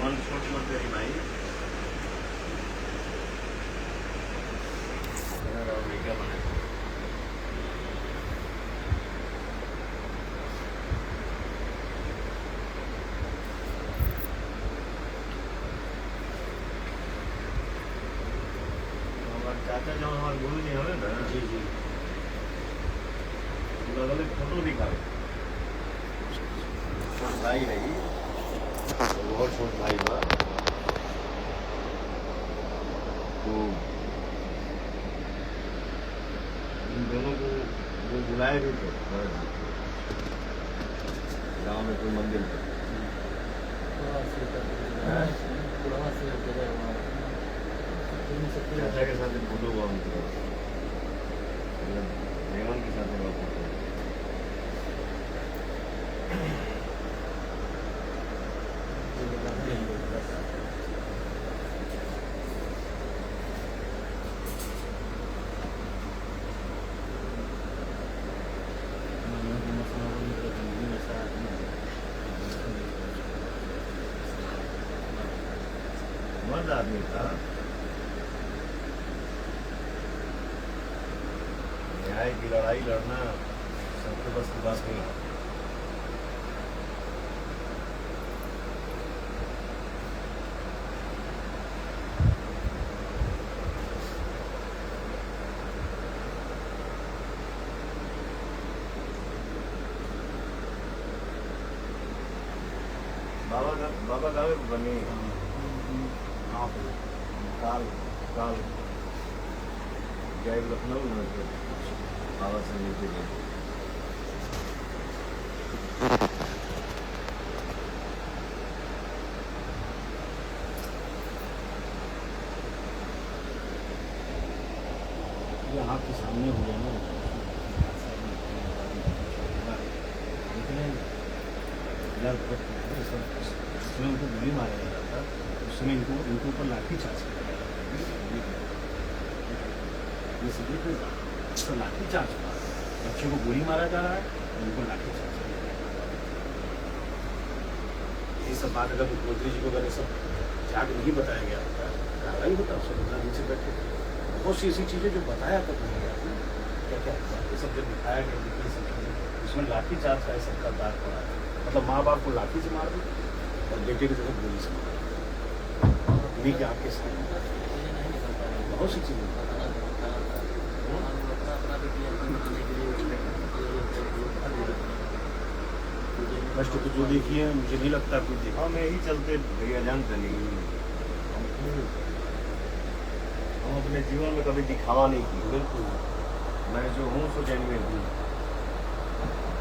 मन छोट मत करी भाई। क्या बने चाचा जो हमारे गुरु जी हमें ना जी जी अलग फोटो दिखा भाई है बहुत छोट भाई हुआ तो इन दोनों को वो बुलाए भी थे गाँव में कोई मंदिर में चाचा के साथ फोटो हुआ उनका रेवन के साथ हुआ फोटो मर्द आदमी था न्याय की लड़ाई लड़ना सबके बस की बात नहीं है। बाबा गाँव में बनी काल काल गए लखनऊ में बाबा से मिलते गए यहाँ के सामने हुए ना उसमें उनको गोली मारा जा रहा था उसमें इनके ऊपर लाठी चार्ज किया लाठी चार्ज बच्चे को गोली मारा जा रहा है उनको लाठी चार्ज ये सब बात अगर मुख्यमंत्री जी को अगर सब जाग नहीं बताया गया होता कार्रवाई होता उसको बता नीचे बैठे बहुत सी ऐसी चीज़ें जो बताया तक नहीं गया क्या क्या ये सब जब दिखाया गया जितनी सब चीज़ें इसमें लाठी चार्ज का सबका दाग पड़ा है मतलब माँ बाप को लाठी से मार दो और बेटे की तरफ गोली से मार दो कि आपके सामने बहुत सी चीज़ें कष्ट तो जो देखिए मुझे नहीं लगता कुछ देखा हम यही चलते भैया जानते नहीं हम अपने जीवन में कभी दिखावा नहीं किया बिल्कुल मैं जो हूँ सो जेन्युइन हूँ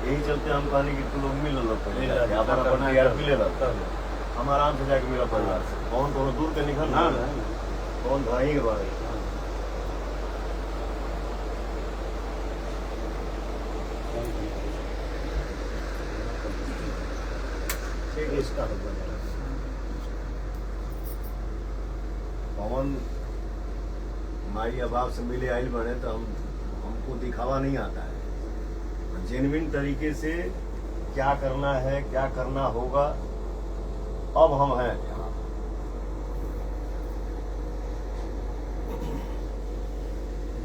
यही चलते हम कहने कि तू लोग मिल लो पहले अपना यार मिले रहो हम आराम से जाके मेरा परिवार से कौन कौन दूर के निकल हाँ कौन भाई के बारे इसका पवन माई या बाप से मिले आइल बने तो हमको दिखावा नहीं आता है जेन्युइन तरीके से क्या करना है क्या करना होगा अब हम हैं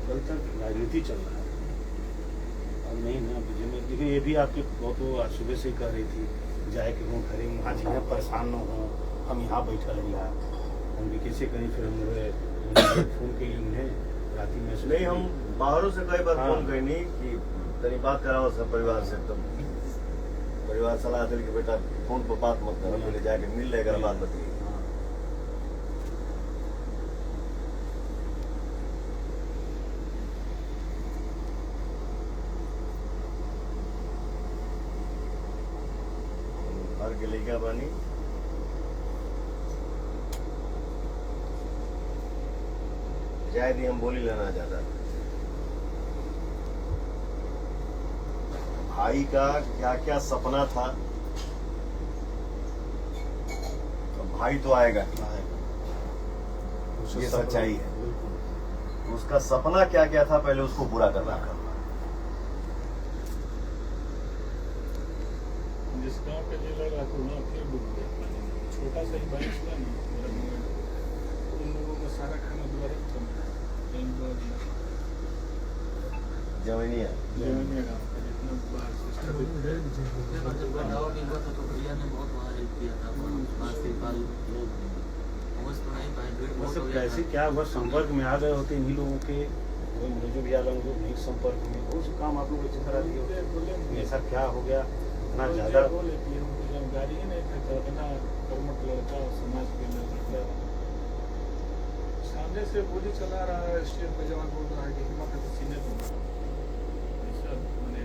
कल तक राजनीति चल रहा है अब नहीं ना देखिए ये भी आपके बहुत आज सुबह से ही कह रही थी जाए कि वो घरे आज यहाँ परेशान न हो हम यहाँ बैठा रहिए हम भी कैसे कहीं फिर हम फोन के उन्हें रात में नहीं हम बाहरों से कई बार फोन करनी कि तेरी बात कराओ सब परिवार से एकदम परिवार सलाह दिल के बेटा फोन पर बात मत करो पहले जाके मिल लेगा बात बताइए घर के लेकर बनी शायद ही हम बोली लेना चाहता भाई का क्या क्या सपना था तो भाई तो आएगा ये सच्चाई है उसका सपना क्या क्या था पहले उसको पूरा करना जिस गाँव का जिला फिर छोटा सा ही बारिश था ना मेरा मोबाइल, उन लोगों का सारा खाना दोबारा खत्म हो गया। जवनिया जवनिया गाँव का जितना बाहर सिस्टम जब गढ़ावा भी हुआ था तो भैया ने बहुत वहाँ हेल्प किया था, बास्केटबॉल पहुँच तो नहीं पाए, भीड़ बहुत हो मतलब गया कैसे था। क्या हुआ, संपर्क में आ गए होते इन्हीं लोगों के, वही मुझे भी आ लोग नहीं संपर्क में, बहुत से काम आप लोग अच्छी तरह दिए होते। ऐसा क्या हो गया इतना ज्यादा? बोले कि हमको जानकारी ही नहीं था कि इतना कर्मठ लड़का समाज के लड़का सामने से गोली चला रहा है, स्टेज पे जवान बोल रहा है कि हिम्मत है तो सीने पे मारो। ऐसा मैंने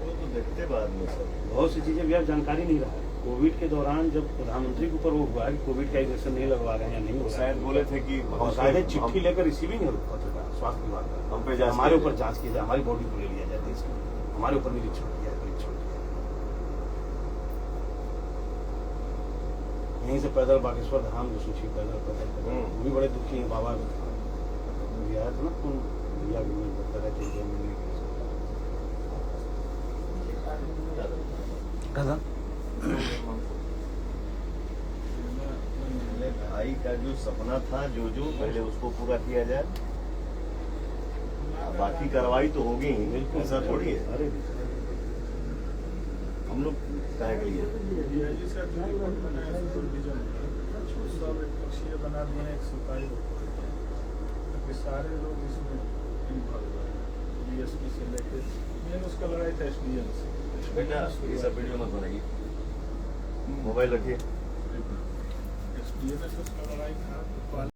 वो तो देखते बाद में सब। बहुत सी चीजें भी आप जानकारी नहीं रहा। कोविड के दौरान जब प्रधानमंत्री के ऊपर वो हुआ कि कोविड का इंजेक्शन नहीं लगवा रहे हैं या नहीं हो रहा है, शायद बोले थे कि और शायद चिट्ठी लेकर रिसीविंग है स्वास्थ्य विभाग का, हम पे जांच हमारे किया ऊपर जाए। जांच की जाए, हमारी बॉडी को ले लिया जाए देश में, हमारे ऊपर निरीक्षण किया जाए, परीक्षण किया जाए। यहीं से पैदल बागेश्वर धाम जो सोचिए पैदल वो भी बड़े दुखी हैं। बाबा भी आया था ना, उन भैया भी मिल करता रहते हैं मिलने के लिए। भाई का जो सपना था जो पहले उसको पूरा किया जाए, बाकी कार्रवाई तो होगी ही, ऐसा थोड़ी है। अरे हम लोग काहे के लिए डीआईजी सर जो रिपोर्ट बनाया सुपरविजन सब एक पक्षीय बना दिए हैं, एक सरकारी ताकि सारे लोग इसमें इन्वॉल्व हैं, डीएसपी से लेके मेन उसका लड़ाई था एसडीएम से। बेटा ये सब वीडियो मत बनाइए, मोबाइल रखिए। एसडीएम से उसका लड़ाई था।